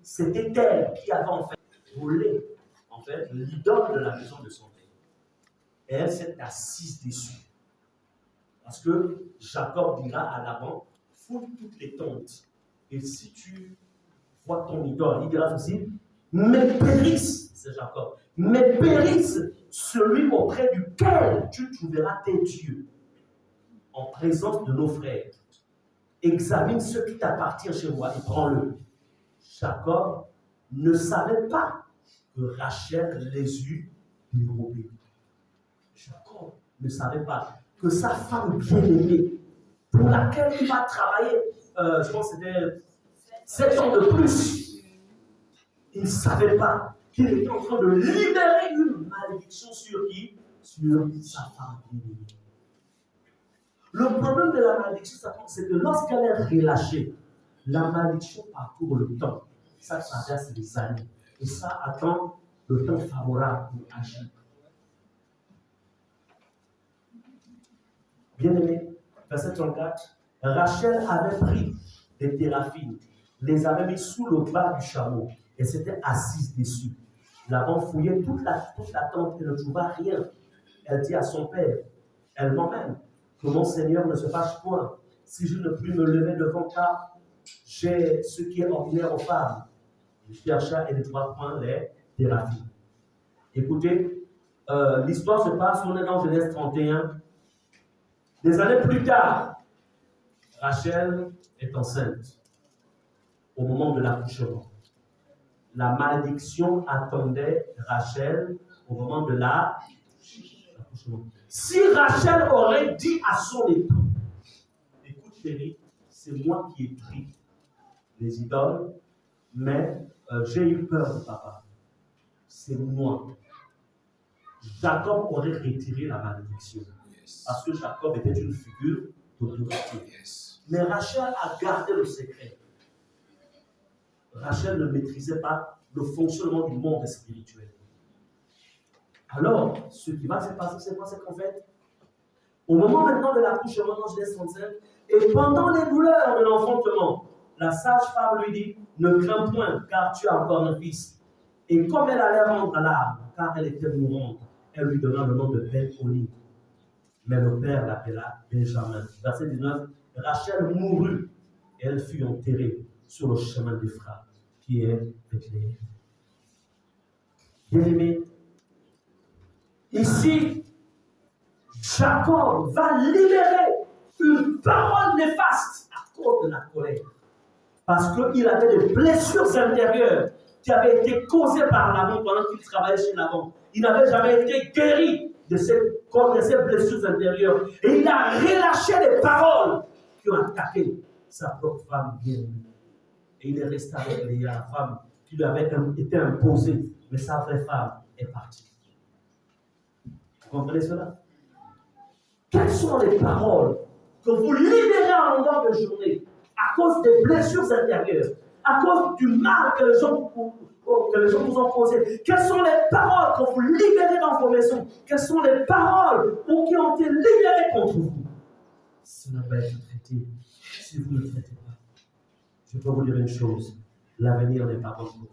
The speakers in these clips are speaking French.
c'était elle qui avait en fait volé l'idole de la maison de son père. Et elle s'est assise dessus. Parce que Jacob dira à Laban, fouille toutes les tentes. Et si tu vois ton idole, il dira aussi, mais périsse, c'est Jacob, mais périsse celui auprès duquel tu trouveras tes dieux, en présence de nos frères. Examine ce qui t'appartient chez moi et prends-le. Jacob ne savait pas que Rachel les eut dérobés. Jacob ne savait pas que sa femme bien-aimée, pour laquelle il va travailler, je pense que c'était 7 ans de plus, il ne savait pas qu'il était en train de libérer une malédiction sur qui? Sur sa femme bien-aimée. Le problème de la malédiction, c'est que lorsqu'elle est relâchée, la malédiction parcourt le temps. Ça traverse les années. Et ça attend le temps favorable pour agir. Bien-aimé, verset 34, Rachel avait pris des téraphines, les avait mis sous le bas du chameau et s'était assise dessus. Laban fouillait toute la tente et ne trouva rien. Elle dit à son père, elle-même, que mon Seigneur ne se fâche point si je ne puis me lever devant car j'ai ce qui est ordinaire aux femmes. Il chercha et ne trouva point les téraphines. Écoutez, l'histoire se passe, on est dans Genèse 31. Des années plus tard, Rachel est enceinte au moment de l'accouchement. La malédiction attendait Rachel au moment de l'accouchement. Si Rachel aurait dit à son époux, écoute chérie, c'est moi qui ai pris les idoles, mais j'ai eu peur de papa. C'est moi. Jacob aurait retiré la malédiction. Parce que Jacob était une figure d'autorité. Mais Rachel a gardé le secret. Rachel ne maîtrisait pas le fonctionnement du monde spirituel. Alors, ce qui va se passer, c'est quoi? C'est qu'en fait, au moment maintenant de l'accouchement dans Genèse 35, et pendant les douleurs de l'enfantement, la sage-femme lui dit, ne crains point, car tu as encore un fils. Et comme elle allait rendre l'âme, car elle était mourante, elle lui donna le nom de Ben-Oni. Mais le père l'appela Benjamin. Verset 19, Rachel mourut, et elle fut enterrée sur le chemin d'Ephraim, qui est Bethléem. Bien-aimé, ici, Jacob va libérer une parole néfaste à cause de la colère. Parce qu'il avait des blessures intérieures qui avaient été causées par Laban pendant qu'il travaillait chez Laban. Il n'avait jamais été guéri de ces blessures intérieures. Et il a relâché les paroles qui ont attaqué sa propre femme bien-aimée. Et il est resté avec Léa, la femme qui lui avait été imposée. Mais sa vraie femme est partie. Vous comprenez cela? Quelles sont les paroles que vous libérez en longueur de journée à cause des blessures intérieures, à cause du mal que les gens vous ont causé? Quelles sont les paroles que vous libérez dans vos maisons? Quelles sont les paroles qui ont été libérées contre vous? Cela va être traité si vous ne le traitez pas. Je peux vous dire une chose, l'avenir n'est pas bon pour vous,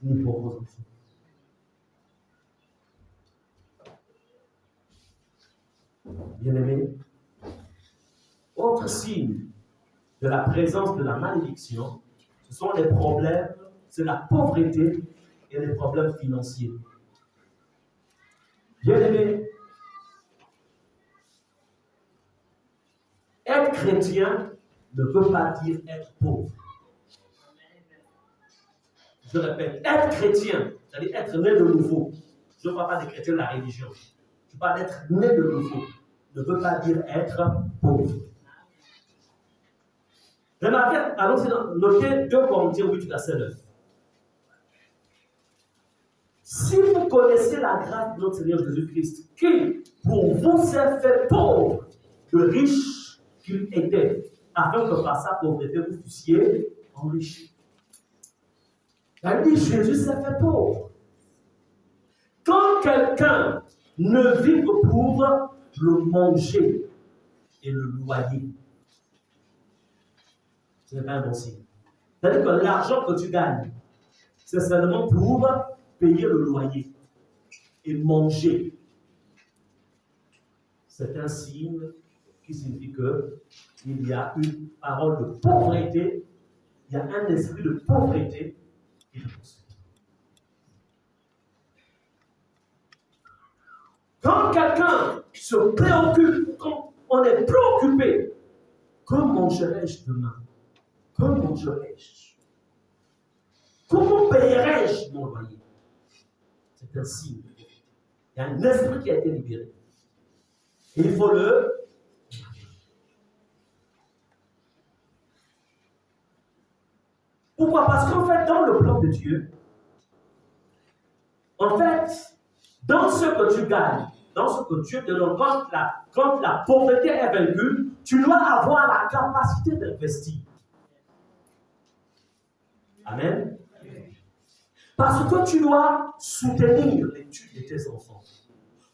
ni pour vos enfants. Bien-aimés, autre signe de la présence de la malédiction, ce sont les problèmes, c'est la pauvreté et les problèmes financiers. Bien-aimés, être chrétien ne veut pas dire être pauvre. Je répète, être chrétien, c'est-à-dire être né de nouveau. Je ne parle pas des chrétiens de la religion. Je parle d'être né de nouveau. Ne veut pas dire être pauvre. Remarquez, allons-y, notez 2 Corinthiens 8, verset 9. Si vous connaissez la grâce de notre Seigneur Jésus-Christ, qui pour vous s'est fait pauvre, de riche qu'il était, afin que par sa pauvreté vous fussiez enrichis. Il dit Jésus s'est fait pauvre. Quand quelqu'un ne vit que pour le manger et le loyer, ce n'est pas un bon signe. C'est-à-dire que l'argent que tu gagnes, c'est seulement pour payer le loyer et manger. C'est un signe qui signifie qu'il y a une parole de pauvreté, il y a un esprit de pauvreté qui te poursuit. Quand quelqu'un se préoccupe, quand on est préoccupé, comment mangerai-je demain? Comment mangerai-je? Comment payerai-je mon loyer? C'est un signe. Il y a un esprit qui a été libéré. Et il faut le... Pourquoi? Parce qu'en fait, dans le plan de Dieu, en fait, dans ce que tu gagnes, dans ce que Dieu te donne, quand la pauvreté est vaincue, tu dois avoir la capacité d'investir. Amen. Parce que tu dois soutenir l'étude de tes enfants.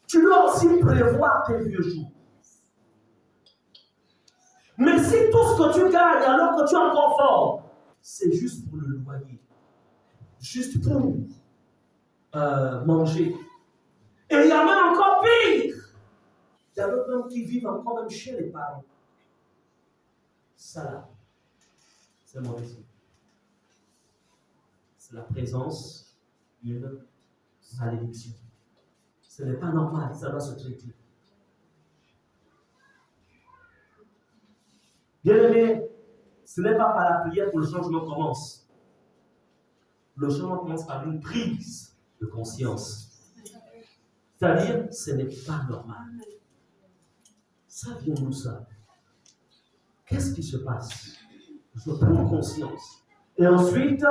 Tu dois aussi prévoir tes vieux jours. Mais si tout ce que tu gagnes alors que tu es encore fort, c'est juste pour le loyer, juste pour manger. Et il y a même encore pire. Il y a d'autres même qui vivent encore même chez les parents. Ça là, c'est mauvais signe. C'est la présence d'une malédiction. Ce n'est pas normal, ça doit se traiter. Bien-aimé, ce n'est pas par la prière que le changement commence. Le changement commence par une prise de conscience. C'est-à-dire, ce n'est pas normal. Ça vient d'où ça? Qu'est-ce qui se passe? Je prends conscience. Et ensuite,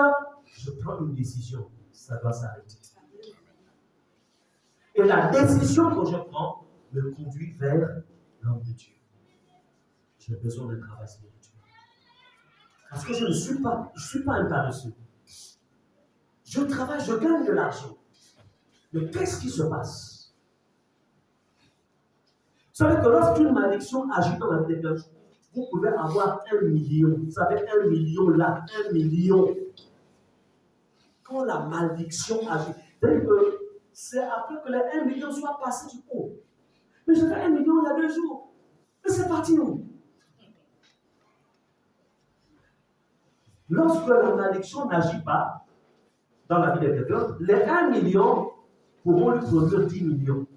je prends une décision. Ça doit s'arrêter. Et la décision que je prends me conduit vers l'homme de Dieu. J'ai besoin de travail spirituel. Parce que je ne suis pas un paresseux. Je travaille, je gagne de l'argent. Mais qu'est-ce qui se passe? Vous savez que lorsqu'une malédiction agit dans la vie de quelqu'un, vous pouvez avoir 1 million. Vous savez, 1 million là, 1 million. Quand la malédiction agit, c'est-à-dire que c'est après que les 1 million soient passés du coup. Mais j'ai fait 1 million il y a 2 jours. Mais c'est parti où? Lorsque la malédiction n'agit pas dans la vie de quelqu'un, les 1 million pourront lui produire 10 millions.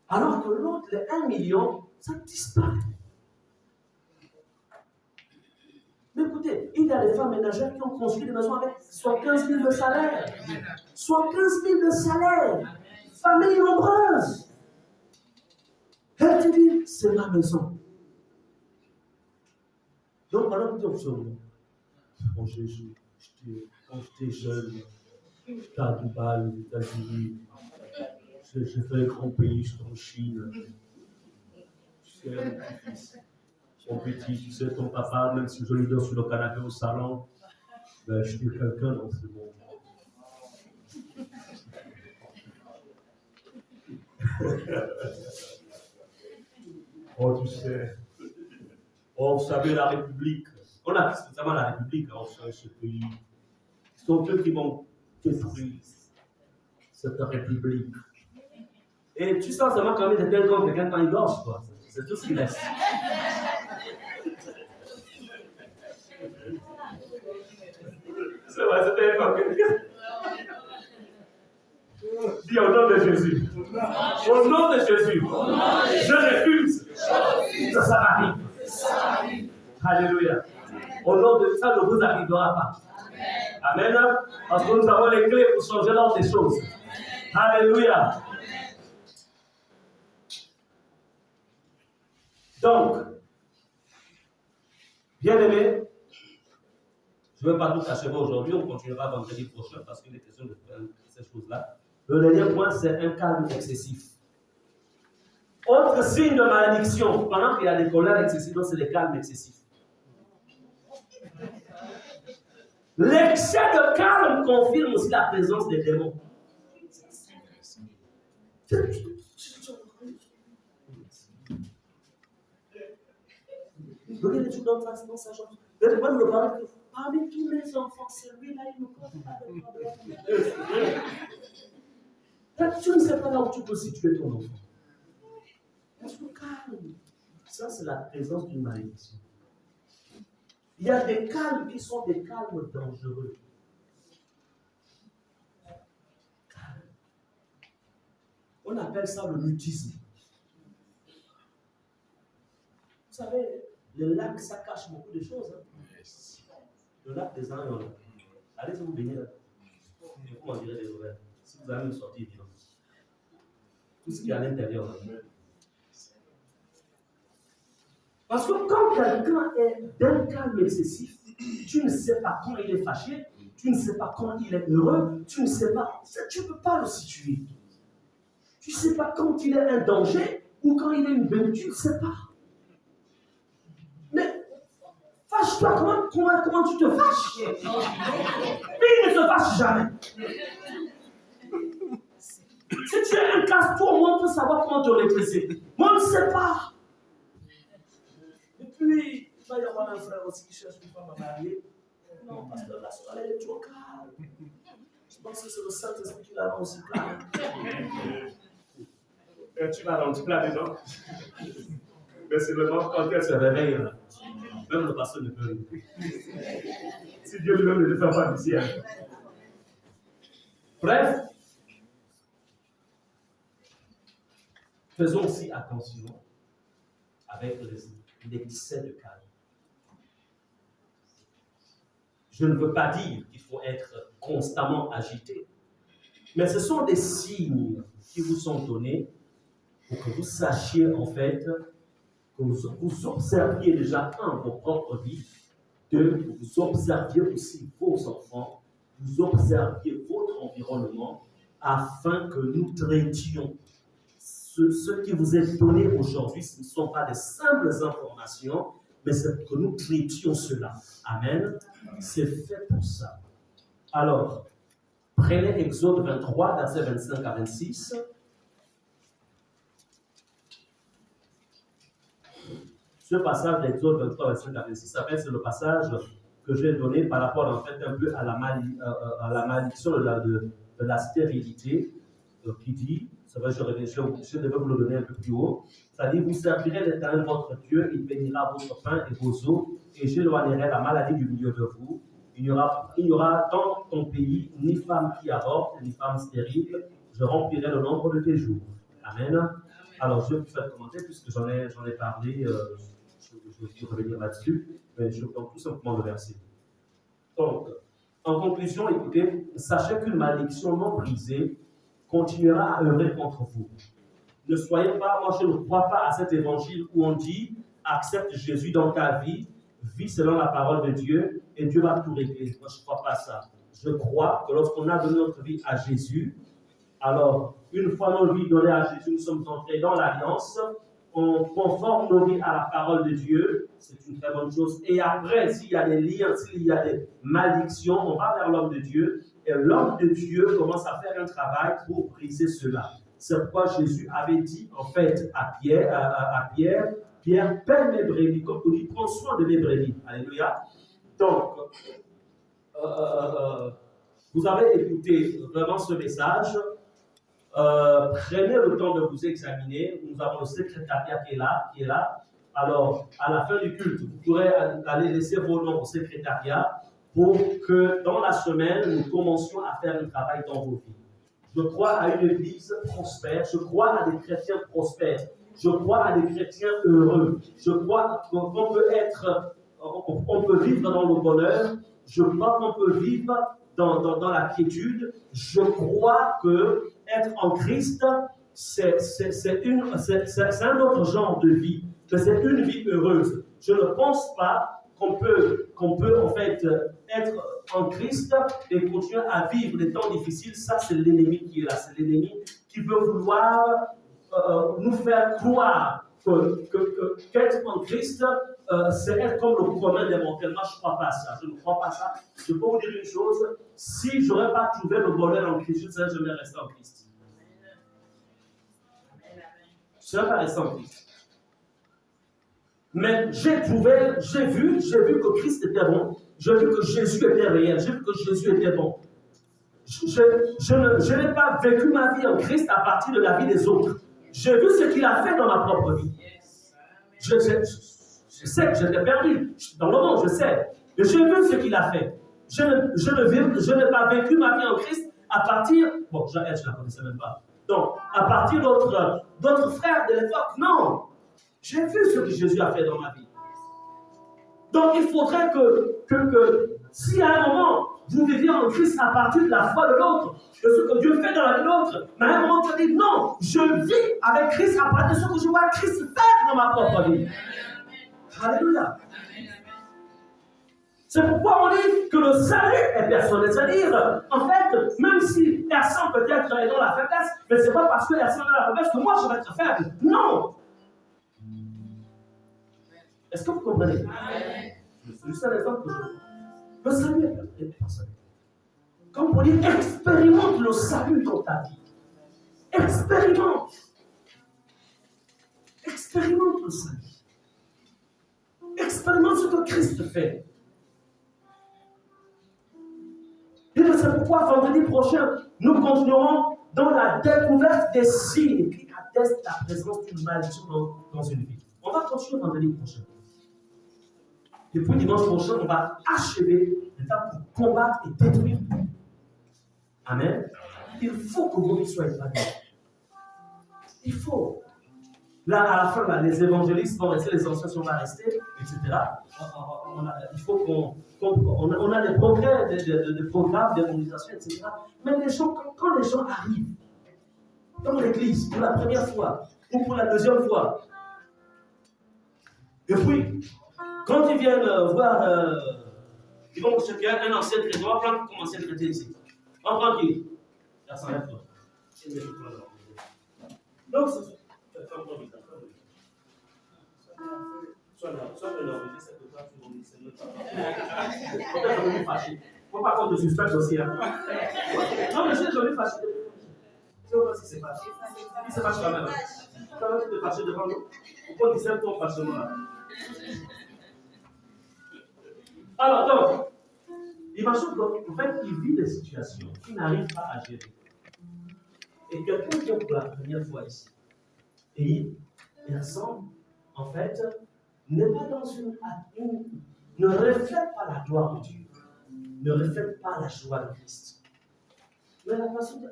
Alors que l'autre, les 1 million, ça disparaît. Mais écoutez, il y a des femmes ménagères qui ont construit des maisons avec 75 000 de salaire. 75 000 de salaire. Famille nombreuse. Elle te dit, c'est ma maison. Donc, alors que tu observes, quand j'étais jeune, j'étais à Dubaï, aux États-Unis, j'ai fait un grand pays, j'étais en Chine. C'est un petit-fils. Mon petit, tu sais, ton papa, même si je lui donne sur le canapé au salon, ben, je suis quelqu'un dans ce monde. Oh, tu sais. Oh, vous savez, la République. On a spécialement la République en ce pays. Ce sont eux qui vont détruire cette République. Et tu sens seulement quand même quelqu'un comme quelqu'un quand il gorge, quoi. C'est tout ce qu'il laisse. C'est vrai, c'était comme quelqu'un. Dis au nom de Jésus. Au nom de Jésus. Je refuse que ça m'arrive. Alléluia. Au nom de ça, ne vous arrivera pas. Amen. Parce que nous avons les clés pour changer l'ordre des choses. Alléluia. Donc, bien aimé, je ne vais pas tout achever aujourd'hui, on continuera vendredi prochain parce qu'il est question de faire ces choses-là. Le dernier point, c'est un calme excessif. Autre signe de malédiction, pendant qu'il y a des colères excessives, c'est les calmes excessifs. L'excès de calme confirme aussi la présence des démons. Regardez tout dans sa jambe. Regardez-moi le parler. parmi tous mes enfants, celui-là, il me cause pas de problème. Tu ne sais pas là où tu peux situer ton enfant. Reste calme. Ça, c'est la présence d'une malédiction. Il y a des calmes qui sont des calmes dangereux. Calme. On appelle ça le mutisme. Vous savez, le lac, ça cache beaucoup de choses. Hein? Le lac des Anges. Allez vous baigner là. Comment dirait les ouvriers? Si vous avez une sortie évidente. Tout ce qui est à l'intérieur. Parce que quand quelqu'un est d'un calme excessif, tu ne sais pas quand il est fâché, tu ne sais pas quand il est heureux, tu ne sais pas, tu ne peux pas le situer. Tu ne sais pas quand il est un danger ou quand il est une bonne, tu ne sais pas. Mais fâche-toi, comment tu te fâches? Mais il ne se fâche jamais. Si tu es un casse-toi, moi on peut savoir comment te redresser. Moi on ne sait pas. Et puis, il va y avoir un frère aussi qui cherche une femme à marier. Non, parce que la soirée elle est trop calme. Je pense que c'est le Saint-Esprit qui la rend aussi calme. Tu la rends là dedans. Mais c'est le moment quand elle se réveille. Là. Même le pasteur ne peut rien. Si Dieu lui-même ne le fait pas d'ici. Hein. Bref. Faisons aussi attention avec l'excès de calme. Je ne veux pas dire qu'il faut être constamment agité, mais ce sont des signes qui vous sont donnés pour que vous sachiez en fait, que vous observiez déjà vos propres vies, que vous observiez aussi vos enfants, vous observiez votre environnement, afin que nous traitions. Ce qui vous est donné aujourd'hui, ce ne sont pas des simples informations, mais c'est que nous traitions cela. Amen. C'est fait pour ça. Alors, prenez Exode 23, versets 25 à 26. Ce passage d'Exode 23, 25 à 26, c'est le passage que j'ai donné par rapport en fait un peu à la malédiction de la stérilité, qui dit, c'est vrai, je devais vous le donner un peu plus haut, c'est-à-dire vous servirez l'Éternel votre Dieu, il bénira votre pain et vos eaux, et j'éloignerai la maladie du milieu de vous. Il n'y aura dans ton pays ni femme qui avorte, ni femme stérile, je remplirai le nombre de tes jours. Amen. Alors je vais vous faire commenter, puisque j'en ai parlé, je vais revenir là-dessus, mais je prends tout simplement le verset. Donc, en conclusion, écoutez, sachez qu'une malédiction non brisée continuera à œuvrer contre vous. Ne soyez pas, moi je ne crois pas à cet évangile où on dit accepte Jésus dans ta vie, vis selon la parole de Dieu et Dieu va tout régler. Moi je ne crois pas à ça. Je crois que lorsqu'on a donné notre vie à Jésus, alors une fois nos vies données à Jésus, nous sommes entrés dans l'alliance, on conforme nos vies à la parole de Dieu, c'est une très bonne chose. Et après, s'il y a des liens, s'il y a des malédictions, on va vers l'homme de Dieu. Et l'homme de Dieu commence à faire un travail pour briser cela. C'est pourquoi Jésus avait dit, en fait, à Pierre, Pierre, paie mes brebis, comme on dit, prends soin de mes brebis. Alléluia. Donc, vous avez écouté vraiment ce message. Prenez le temps de vous examiner. Nous avons le secrétariat qui est là. Alors, à la fin du culte, vous pourrez aller laisser vos noms au secrétariat pour que dans la semaine, nous commencions à faire un travail dans vos vies. Je crois à une église prospère. Je crois à des chrétiens prospères. Je crois à des chrétiens heureux. Je crois qu'on peut vivre dans le bonheur. Je crois qu'on peut vivre dans la quiétude. Je crois que être en Christ, c'est un autre genre de vie. C'est une vie heureuse. Je ne pense pas qu'on peut en fait être en Christ et continuer à vivre des temps difficiles. Ça, c'est l'ennemi qui est là. C'est l'ennemi qui veut vouloir nous faire croire qu'être en Christ, c'est être comme le commun des mortels. Moi, je ne crois pas à ça. Je ne crois pas à ça. Je peux vous dire une chose. Si je n'aurais pas trouvé le bonheur en Christ, je ne serais jamais resté en Christ. Je ne serais pas resté en Christ. Mais j'ai vu que Christ était bon. j'ai vu que Jésus était réel, j'ai vu que Jésus était bon. Je n'ai pas vécu ma vie en Christ à partir de la vie des autres. J'ai vu ce qu'il a fait dans ma propre vie. Je sais que j'étais perdu. Dans le monde, je sais. Mais j'ai vu ce qu'il a fait. Je n'ai pas vécu ma vie en Christ à partir... Bon, je ne la connaissais même pas. Donc, à partir d'autres frères de l'époque, non. J'ai vu ce que Jésus a fait dans ma vie. Donc, il faudrait que si à un moment, vous viviez en Christ à partir de la foi de l'autre, de ce que Dieu fait dans la vie de l'autre, mais à un moment, tu dis non, je vis avec Christ à partir de ce que je vois Christ faire dans ma propre vie. Alléluia. C'est pourquoi on dit que le salut est personnel. C'est-à-dire, en fait, même si personne peut-être est dans la faiblesse, mais ce n'est pas parce que personne est dans la faiblesse que moi je vais être faible. Non. Est-ce que vous comprenez? C'est juste un exemple que je veux. Le salut est personnel. Comme pour dire, expérimente le salut dans ta vie. Expérimente. Expérimente le salut. Expérimente ce que Christ fait. Et c'est pourquoi vendredi prochain, nous continuerons dans la découverte des signes qui attestent la présence d'une malédiction dans une vie. On va continuer vendredi prochain. Et puis dimanche prochain, on va achever l'étape pour combattre et détruire tout. Amen. Il faut que vos vies soient épanouies. Il faut. Là, à la fin, là, les évangélistes vont rester, les anciens vont rester, etc. Il faut qu'on a des progrès, des programmes d'évangélisation, etc. Mais les gens, quand les gens arrivent dans l'église pour la première fois ou pour la deuxième fois, et puis, quand ils viennent voir, ils vont chercher un ancien chrétien, on va prendre comme ancien chrétien ici. On va prendre qui? Là, ça reste toi. Donc, c'est ça. Soit le l'enregistrer, c'est que toi, tu m'enregistres, c'est notre part. Peut-être que je vais fâcher. Faut pas qu'on te suspecte aussi. Hein. Non, mais je vais fâcher. Tu vois si c'est fâché. Si c'est fâché quand même. Quand même, tu te fâches devant nous. Pourquoi tu sais ton fâchement là? Alors, donc, imagine qu'en fait, il vit des situations qu'il n'arrive pas à gérer. Et quelqu'un vient pour la première fois ici. Et il ressemble, en fait, n'est pas dans ne reflète pas la gloire de Dieu, ne reflète pas la joie de Christ. Mais la personne dit,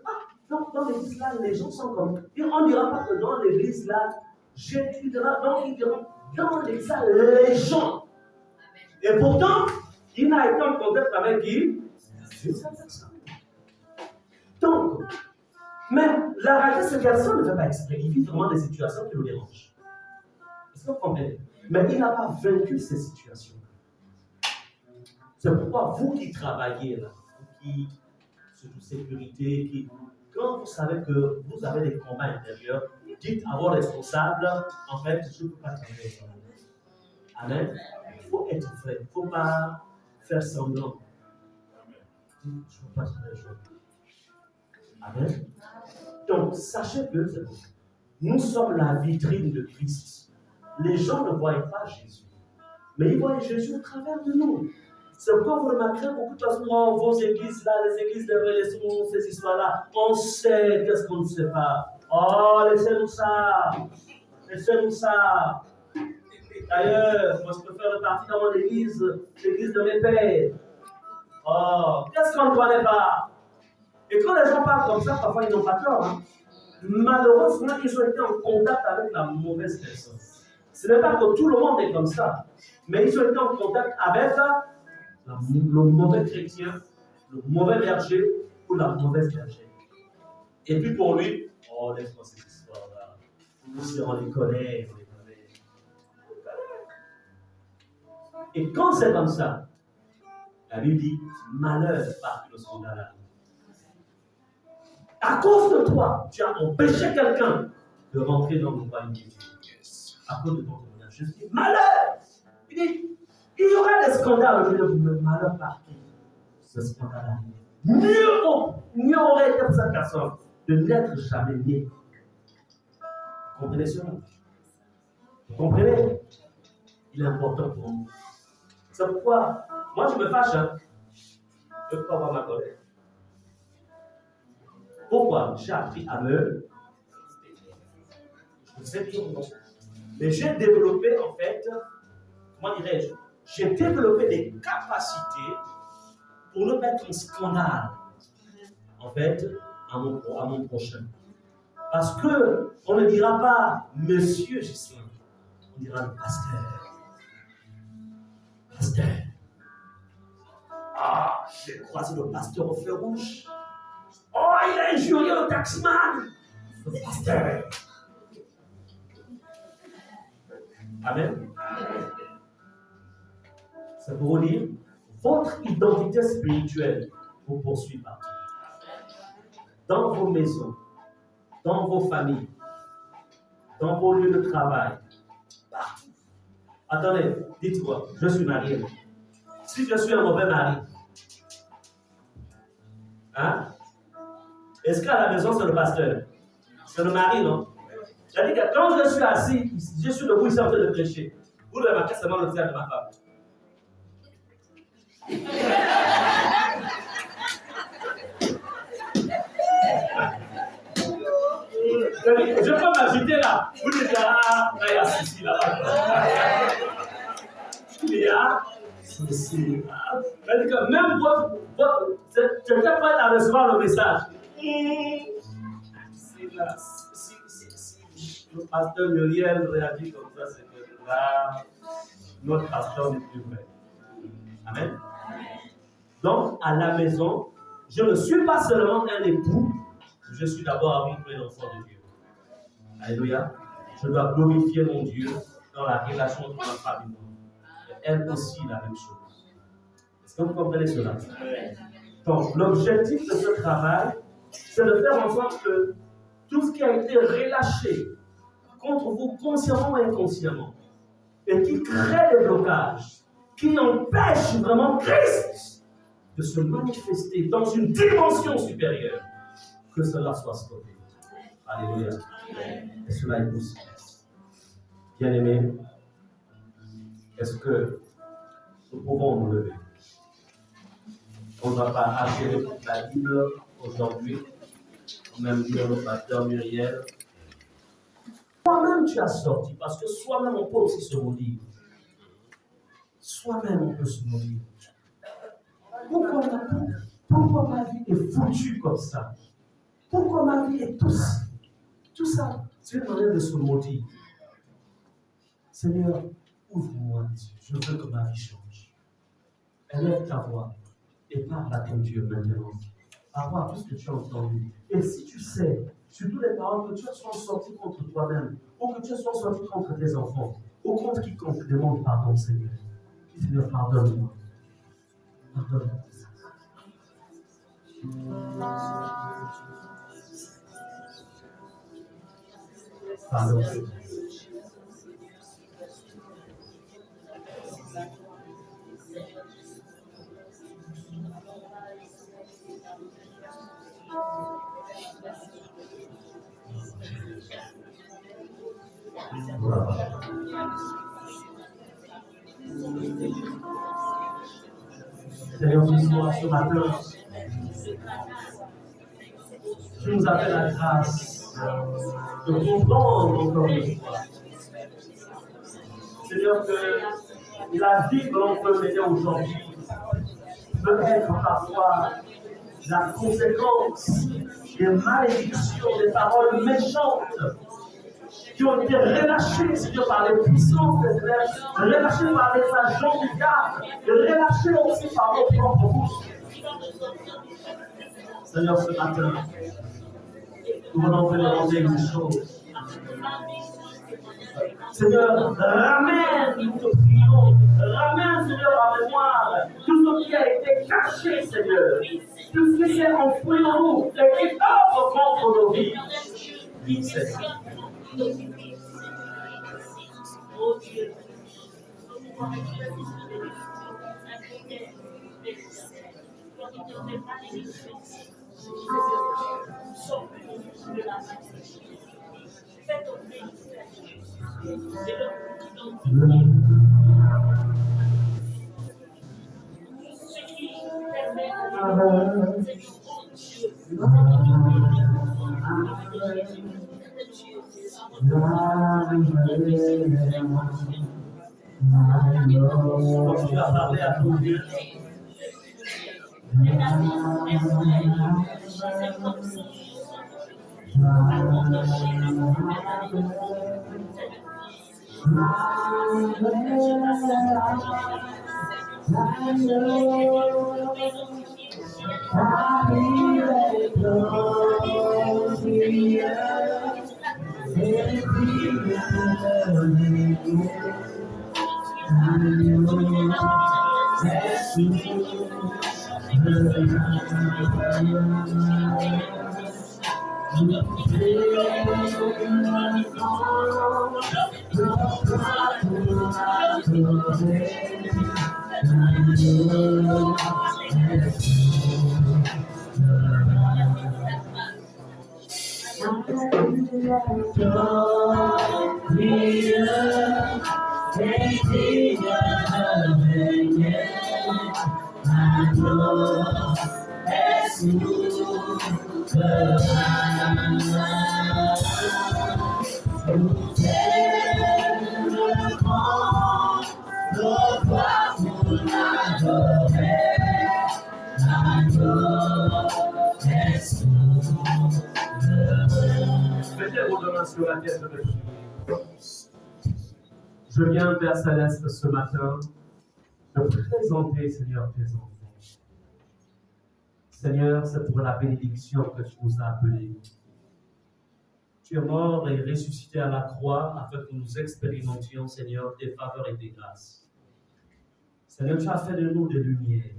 dans l'église là, les gens sont comme. Et on ne dira pas que dans l'église là, j'étudiera, donc ils diront, dans l'église là, les gens. Et pourtant, il n'a été en contact avec qui? Donc, mais la réalité, c'est que personne ne fait pas exprès. Il vit vraiment des situations qui le dérangent. Est-ce que vous comprenez? Mais il n'a pas vaincu ces situations. C'est pourquoi vous qui travaillez là, vous qui, surtout sécurité, quand vous savez que vous avez des combats intérieurs, dites à vos responsables, en fait, je ne peux pas travailler. Amen. Il faut être vrai. Il ne faut pas faire semblant. Je ne peux pas travailler aujourd'hui. Amen. Donc, sachez que nous sommes la vitrine de Christ. Les gens ne voient pas Jésus, mais ils voient Jésus au travers de nous. C'est pourquoi vous remarquerez beaucoup de choses dans vos églises là, les églises de révélation, ces histoires-là. On sait qu'est-ce qu'on ne sait pas. Oh, laissez-nous ça. Laissez-nous ça. D'ailleurs, moi je préfère repartir dans mon église, l'église de mes pères. Oh, qu'est-ce qu'on ne connaît pas? Et quand les gens parlent comme ça, parfois ils n'ont pas tort. Hein. Malheureusement, ils ont été en contact avec la mauvaise personne. Ce n'est pas que tout le monde est comme ça, mais ils ont été en contact avec le mauvais chrétien, le mauvais berger ou la mauvaise bergère. Et puis pour lui, oh, laisse-moi cette histoire-là. On les connaît, on les connaît. Et quand c'est comme ça, la Bible dit malheur par le scandale. À cause de toi, tu as empêché quelqu'un de rentrer dans le royaume de Dieu. À cause de ton témoignage. Je dis malheur. Il dit il y aura des scandales. Je dis malheur par qui? Ce scandale-là. Mieux aurait été pour cette personne de n'être jamais né. Vous comprenez cela? Vous comprenez? Il est important pour nous. C'est pourquoi Moi, je me fâche. Hein. Je ne peux pas avoir ma colère. Pourquoi? J'ai appris à me. Je sais toujours non. Mais j'ai développé, en fait, comment dirais-je, j'ai développé des capacités pour ne pas être un scandale, en fait, à mon prochain. Parce que on ne dira pas Monsieur Gislain, on dira le pasteur. Pasteur. Ah, j'ai croisé le pasteur au feu rouge. Oh, il a injurié le taximan. Le pasteur. Amen. C'est pour vous dire, votre identité spirituelle vous poursuit partout. Dans vos maisons, dans vos familles, dans vos lieux de travail, partout. Attendez, dites-moi, je suis marié. Si je suis un mauvais mari, hein? Est-ce qu'à la maison c'est le pasteur? C'est le mari, non? C'est-à-dire que quand je suis assis, je suis debout ici en train de prêcher. Vous le remarquez seulement le visage de ma femme. Je peux m'agiter là. Vous dites, ah, il y a ceci là-bas. Il y a ceci. C'est-à-dire que même je n'étais pas à recevoir le message. Si le pasteur Muriel réagit comme ça, c'est que là, notre pasteur n'est plus vrai. Amen. Donc, à la maison, je ne suis pas seulement un époux, je suis d'abord un enfant de Dieu. Alléluia. Je dois glorifier mon Dieu dans la relation de ma femme et moi. Elle aussi la même chose. Est-ce que vous comprenez cela? Donc, l'objectif de ce travail, c'est de faire en sorte que tout ce qui a été relâché contre vous consciemment ou inconsciemment, et qui crée des blocages, qui empêchent vraiment Christ de se manifester dans une dimension supérieure, que cela soit stoppé. Alléluia. Et cela est possible. Bien-aimés, est-ce que nous pouvons nous lever? On ne va pas acheter toute la Bible aujourd'hui, même dire le pasteur Muriel. Toi-même tu as sorti, parce que soi-même on peut aussi se maudire. Soi-même on peut se maudire. Pourquoi ma vie est foutue comme ça? Pourquoi ma vie est tout ça? C'est une manière de se maudire. Seigneur, ouvre-moi les yeux. Je veux que ma vie change. Élève ta voix et parle à ton Dieu maintenant. Par rapport à tout ce que tu as entendu. Et si tu sais, sur toutes les paroles que tu as sorties contre toi-même, ou que tu as sorties contre tes enfants, ou contre quiconque, demande pardon, Seigneur. Seigneur, pardonne-moi. Pardonne-moi. Pardon, Seigneur. Seigneur, ce matin, tu nous appelles la grâce de comprendre encore une fois. Seigneur, que la vie que l'on peut mener aujourd'hui peut être parfois la conséquence des malédictions, des paroles méchantes qui ont été relâchées, Seigneur, par les puissances des ténèbres, relâchées par les agents du diable, et relâchées aussi par nos propres bouches. Seigneur, ce matin, nous venons te demander une chose. Seigneur, ramène, nous te prions, ramène, Seigneur, en mémoire tout ce qui a été caché, Seigneur, tout ce qui s'est enfoui en nous et qui œuvre contre nos vies. Oui, Seigneur. Oh Dieu. Continue à parler à ton Dieu. Mettez vos mains sur la tête de prier. Je viens, Père Céleste, ce matin, te présenter, Seigneur, tes enfants. Seigneur, c'est pour la bénédiction que tu nous as appelés. Tu es mort et ressuscité à la croix afin que nous expérimentions, Seigneur, tes faveurs et tes grâces. Seigneur, tu as fait de nous des lumières,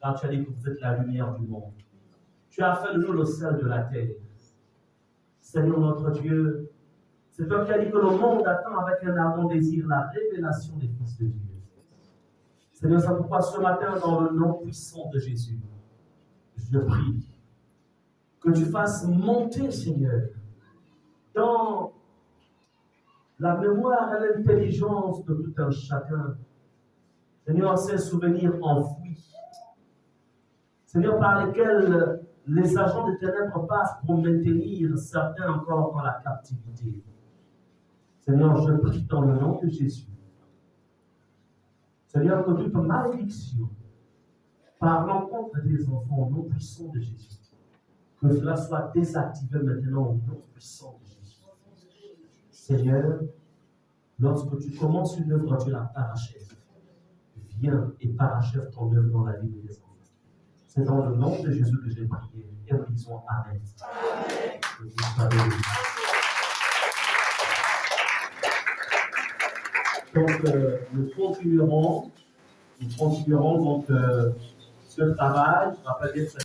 car tu as dit que vous êtes la lumière du monde. Tu as fait de nous le sel de la terre. Seigneur notre Dieu, c'est toi qui as dit que le monde attend avec un ardent désir la révélation des fils de Dieu. Seigneur, c'est pourquoi ce matin, dans le nom puissant de Jésus, je prie que tu fasses monter, Seigneur, dans la mémoire et l'intelligence de tout un chacun, Seigneur, ces souvenirs enfouis, Seigneur, par lesquels les agents des ténèbres passent pour maintenir certains encore dans la captivité. Seigneur, je prie dans le nom de Jésus. Seigneur, que toute malédiction, par l'encontre des enfants, au nom puissant de Jésus, que cela soit désactivé maintenant au nom puissant de Jésus. Seigneur, lorsque tu commences une œuvre, tu la parachèves. Viens et parachève ton œuvre dans la vie des enfants. C'est dans le nom de Jésus que j'ai prié. Et nous disons Amen. Amen. Donc, nous continuerons donc ce travail. Je rappelle que c'est